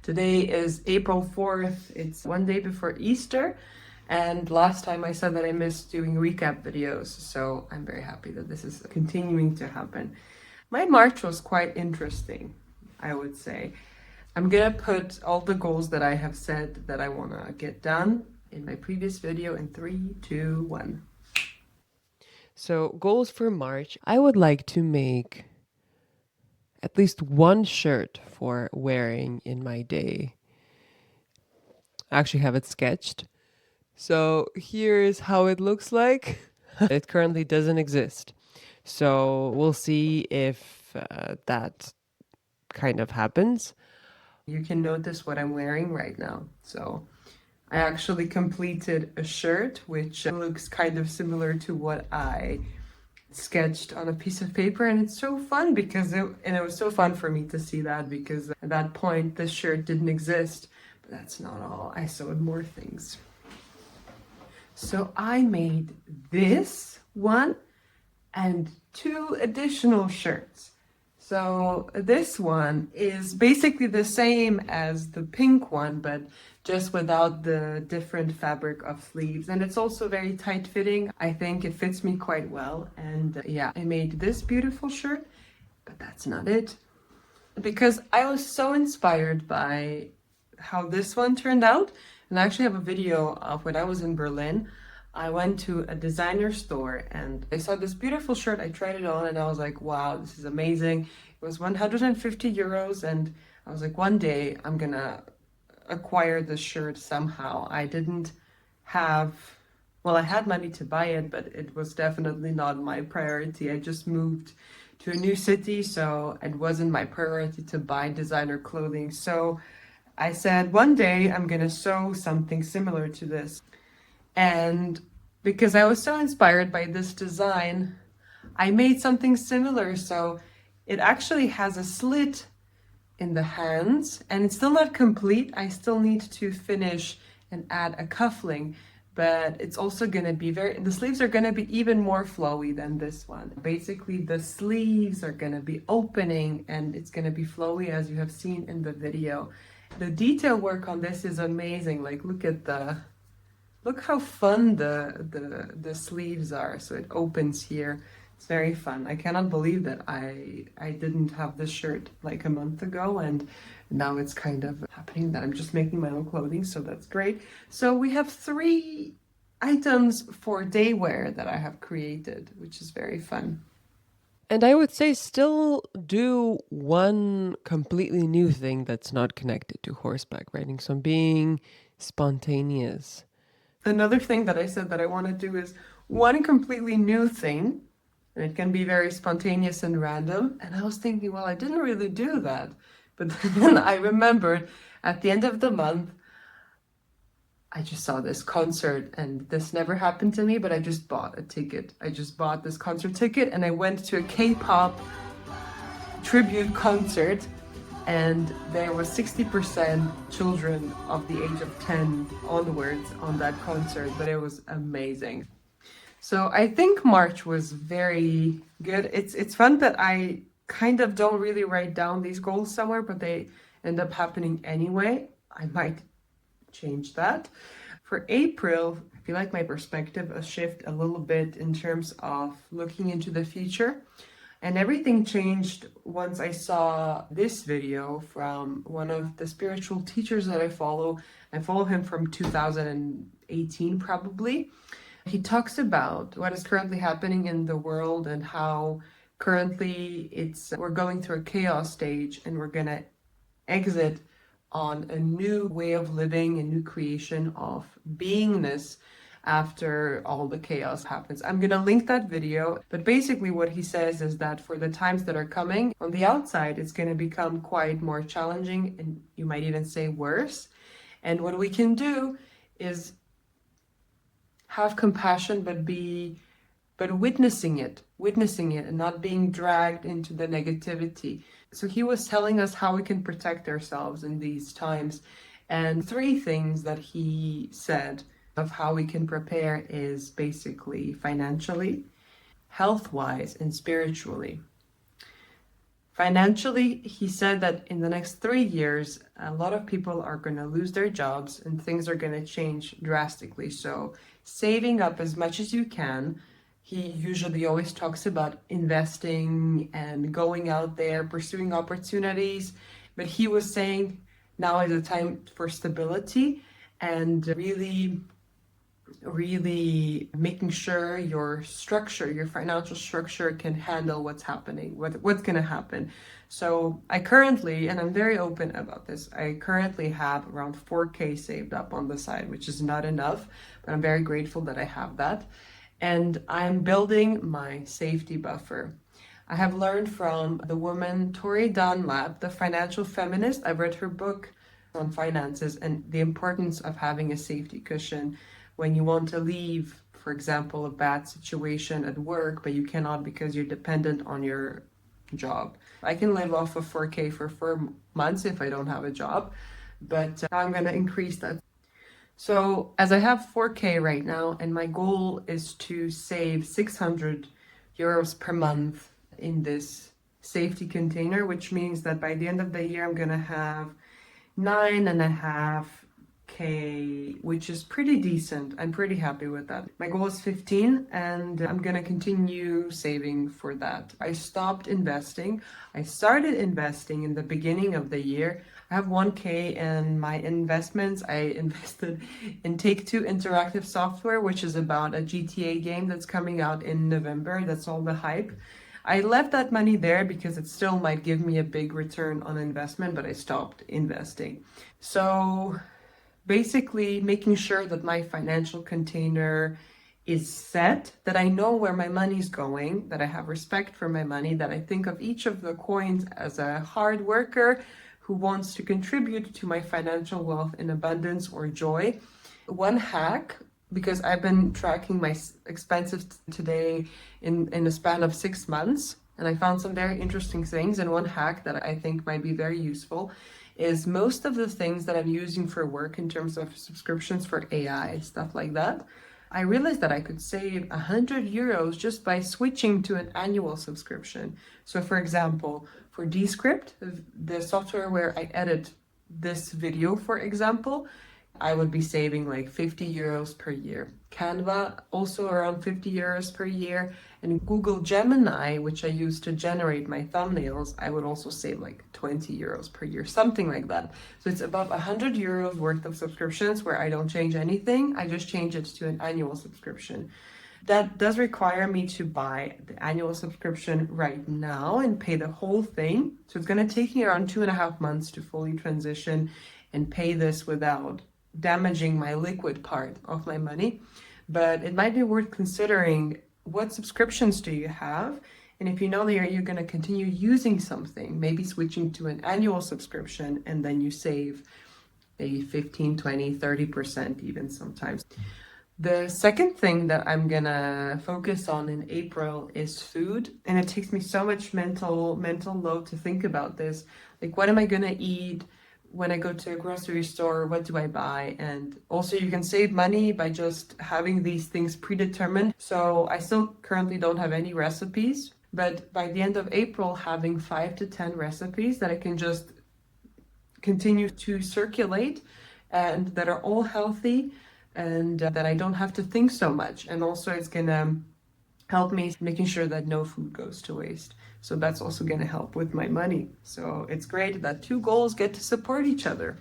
Today is April 4th. It's one day before Easter. And last time I said that I missed doing recap videos, so I'm very happy that this is continuing to happen. My March was quite interesting, I would say. I'm gonna put all the goals that I have said that I wanna get done in my previous video in 3, 2, 1. So, goals for March. I would like to make at least one shirt for wearing in my day. I actually have it sketched. So, here's how it looks like. It currently doesn't exist. So, we'll see if that kind of happens. You can notice what I'm wearing right now. So I actually completed a shirt which looks kind of similar to what I sketched on a piece of paper, and it's so fun because it was so fun for me to see that, because at that point this shirt didn't exist. But that's not all. I sewed more things. So I made this one and 2 additional shirts. So this one is basically the same as the pink one, but just without the different fabric of sleeves. And it's also very tight fitting. I think it fits me quite well. And yeah, I made this beautiful shirt, but that's not it. Because I was so inspired by how this one turned out. And I actually have a video of when I was in Berlin. I went to a designer store and I saw this beautiful shirt. I tried it on and I was like, wow, this is amazing. It was 150 euros. And I was like, one day I'm gonna acquire this shirt somehow. I didn't have, well, I had money to buy it, but it was definitely not my priority. I just moved to a new city, so it wasn't my priority to buy designer clothing. So I said, one day I'm gonna sew something similar to this. And because I was so inspired by this design, I made something similar. So it actually has a slit in the hands and it's still not complete. I still need to finish and add a cuffling, but it's also going to be the sleeves are going to be even more flowy than this one. Basically, the sleeves are going to be opening and it's going to be flowy, as you have seen in the video. The detail work on this is amazing. Like, look how fun the sleeves are. So it opens here. It's very fun. I cannot believe that I didn't have this shirt like a month ago, and now it's kind of happening that I'm just making my own clothing, so that's great. So we have 3 items for day wear that I have created, which is very fun. And I would say still do one completely new thing that's not connected to horseback riding. So I'm being spontaneous. Another thing that I said that I want to do is one completely new thing, and it can be very spontaneous and random. And I was thinking, well, I didn't really do that. But then I remembered at the end of the month, I just saw this concert, and this never happened to me, but I just bought a ticket. I just bought this concert ticket and I went to a K-pop tribute concert, and there was 60% children of the age of 10 onwards on that concert, but it was amazing. So I think March was very good. It's fun that I kind of don't really write down these goals somewhere, but they end up happening anyway. I might change that. For April, I feel like my perspective will shift a little bit in terms of looking into the future. And everything changed once I saw this video from one of the spiritual teachers that I follow. I follow him from 2018 probably. He talks about what is currently happening in the world and how currently we're going through a chaos stage and we're gonna exit on a new way of living, a new creation of beingness after all the chaos happens. I'm gonna link that video, but basically what he says is that for the times that are coming, on the outside, it's gonna become quite more challenging, and you might even say worse. And what we can do is have compassion, but witnessing it and not being dragged into the negativity. So he was telling us how we can protect ourselves in these times. And 3 things that he said of how we can prepare is basically financially, health-wise, and spiritually. Financially, he said that in the next 3 years, a lot of people are going to lose their jobs and things are going to change drastically. So, saving up as much as you can. He usually always talks about investing and going out there, pursuing opportunities. But he was saying now is the time for stability and really making sure your structure, your financial structure can handle what's happening, what's going to happen. So I currently, and I'm very open about this, I currently have around 4K saved up on the side, which is not enough, but I'm very grateful that I have that. And I'm building my safety buffer. I have learned from the woman Tori Dunlap, the financial feminist. I've read her book on finances and the importance of having a safety cushion when you want to leave, for example, a bad situation at work, but you cannot because you're dependent on your job. I can live off of 4K for 4 months if I don't have a job, but I'm going to increase that. So as I have 4K right now, and my goal is to save 600 euros per month in this safety container, which means that by the end of the year, I'm going to have 9.5K, which is pretty decent. I'm pretty happy with that. My goal is 15, and I'm gonna continue saving for that. I stopped investing. I started investing in the beginning of the year. I have 1K in my investments. I invested in Take-Two Interactive Software, which is about a GTA game that's coming out in November. That's all the hype. I left that money there because it still might give me a big return on investment, but I stopped investing. So basically making sure that my financial container is set, that I know where my money's going, that I have respect for my money, that I think of each of the coins as a hard worker who wants to contribute to my financial wealth in abundance or joy. One hack, because I've been tracking my expenses today in a span of 6 months, and I found some very interesting things. And one hack that I think might be very useful is most of the things that I'm using for work in terms of subscriptions for AI, stuff like that. I realized that I could save 100 euros just by switching to an annual subscription. So for example, for Descript, the software where I edit this video, for example, I would be saving like 50 euros per year. Canva, also around 50 euros per year. And Google Gemini, which I use to generate my thumbnails, I would also save like 20 euros per year, something like that. So it's about 100 euros worth of subscriptions where I don't change anything. I just change it to an annual subscription. That does require me to buy the annual subscription right now and pay the whole thing. So it's going to take me around 2.5 months to fully transition and pay this without damaging my liquid part of my money. But it might be worth considering, what subscriptions do you have? And if you know that you're going to continue using something, maybe switching to an annual subscription, and then you save maybe 15, 20, 30% even sometimes. The second thing that I'm gonna focus on in April is food. And it takes me so much mental load to think about this. Like, what am I gonna eat? When I go to a grocery store, what do I buy? And also you can save money by just having these things predetermined. So I still currently don't have any recipes, but by the end of April, having 5 to 10 recipes that I can just continue to circulate and that are all healthy and that I don't have to think so much. And also it's gonna help me making sure that no food goes to waste. So that's also going to help with my money. So it's great that two goals get to support each other.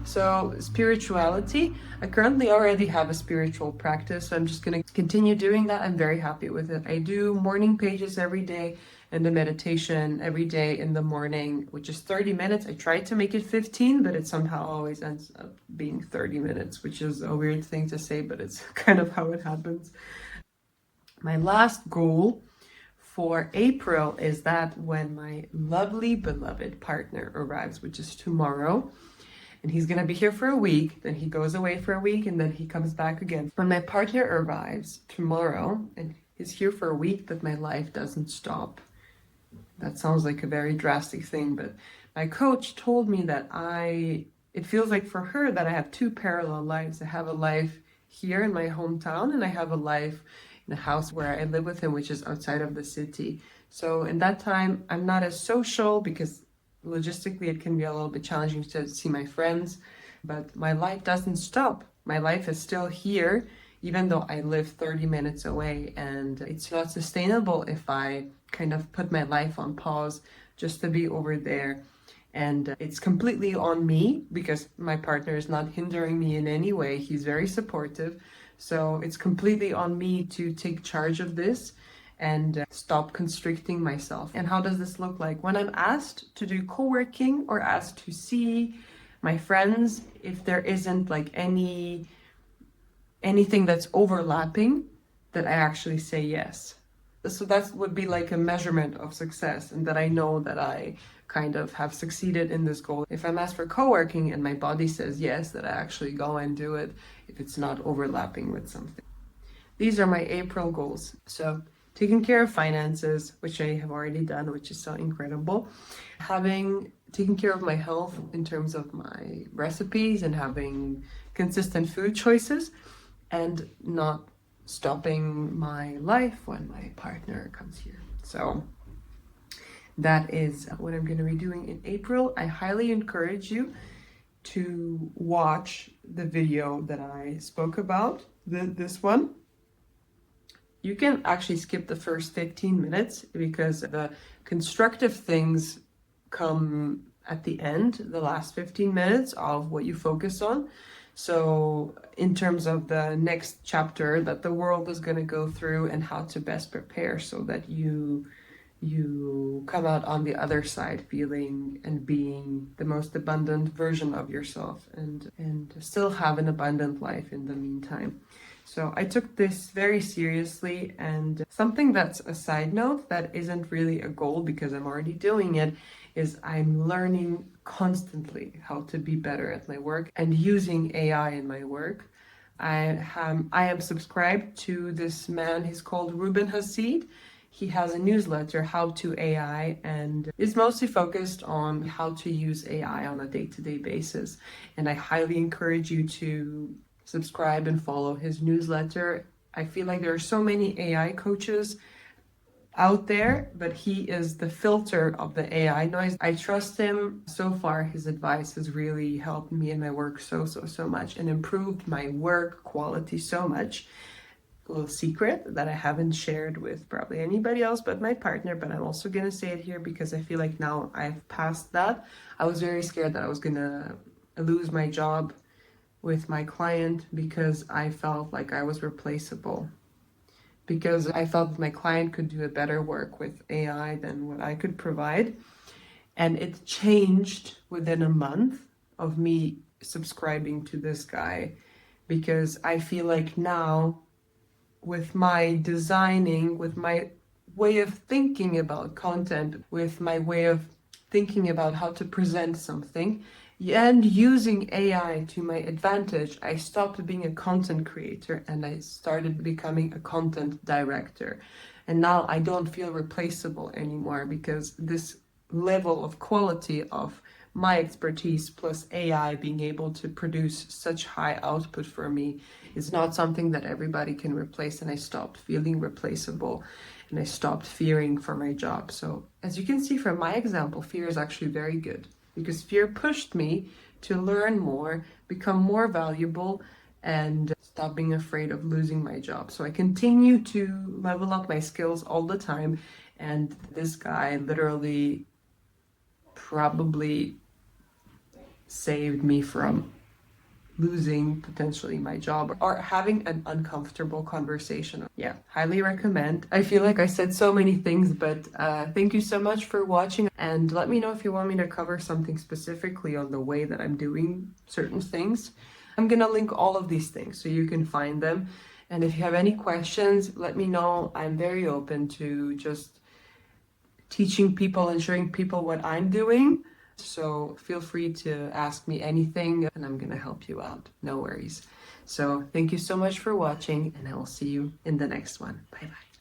So spirituality, I currently already have a spiritual practice. So I'm just going to continue doing that. I'm very happy with it. I do morning pages every day and the meditation every day in the morning, which is 30 minutes. I tried to make it 15, but it somehow always ends up being 30 minutes, which is a weird thing to say, but it's kind of how it happens. My last goal for April is that when my lovely beloved partner arrives, which is tomorrow, and he's gonna be here for a week, then he goes away for a week, and then he comes back again. When my partner arrives tomorrow and he's here for a week, that my life doesn't stop. That sounds like a very drastic thing, but my coach told me that it feels like for her that I have two parallel lives. I have a life here in my hometown and I have a life in a house where I live with him, which is outside of the city. So in that time, I'm not as social because logistically it can be a little bit challenging to see my friends, but my life doesn't stop. My life is still here, even though I live 30 minutes away, and it's not sustainable if I kind of put my life on pause just to be over there. And it's completely on me because my partner is not hindering me in any way. He's very supportive. So it's completely on me to take charge of this and stop constricting myself. And how does this look like? When I'm asked to do co-working or asked to see my friends, if there isn't like anything that's overlapping, that I actually say yes. So that would be like a measurement of success, and that I know that I kind of have succeeded in this goal. If I'm asked for co-working and my body says yes, that I actually go and do it if it's not overlapping with something. These are my April goals. So taking care of finances, which I have already done, which is so incredible. Taking care of my health in terms of my recipes and having consistent food choices, and not stopping my life when my partner comes here. So that is what I'm going to be doing in April. I highly encourage you to watch the video that I spoke about, this one. You can actually skip the first 15 minutes because the constructive things come at the end, the last 15 minutes of what you focus on. So in terms of the next chapter that the world is going to go through and how to best prepare so that you come out on the other side feeling and being the most abundant version of yourself, and still have an abundant life in the meantime. So I took this very seriously, and something that's a side note that isn't really a goal because I'm already doing it is I'm learning constantly how to be better at my work and using AI in my work. I am subscribed to this man. He's called Ruben Hassid. He has a newsletter, How to AI, and is mostly focused on how to use AI on a day-to-day basis. And I highly encourage you to subscribe and follow his newsletter. I feel like there are so many AI coaches out there, but he is the filter of the AI noise. I trust him. So far, his advice has really helped me in my work so much and improved my work quality so much. A little secret that I haven't shared with probably anybody else but my partner, but I'm also gonna say it here because I feel like now I've passed that. I was very scared that I was gonna lose my job with my client because I felt like I was replaceable. Because I felt my client could do a better work with AI than what I could provide. And it changed within a month of me subscribing to this guy, because I feel like now, with my designing, with my way of thinking about content, with my way of thinking about how to present something, and using AI to my advantage, I stopped being a content creator and I started becoming a content director. And now I don't feel replaceable anymore because this level of quality of my expertise plus AI being able to produce such high output for me is not something that everybody can replace. And I stopped feeling replaceable and I stopped fearing for my job. So as you can see from my example, fear is actually very good, because fear pushed me to learn more, become more valuable, and stop being afraid of losing my job. So I continue to level up my skills all the time. And this guy literally probably saved me from losing potentially my job or having an uncomfortable conversation. Yeah, highly recommend. I feel like I said so many things, but thank you so much for watching, and let me know if you want me to cover something specifically on the way that I'm doing certain things. I'm gonna link all of these things so you can find them, and if you have any questions, let me know. I'm very open to just teaching people and showing people what I'm doing. So feel free to ask me anything and I'm gonna help you out. No worries. So thank you so much for watching, and I will see you in the next one. Bye bye.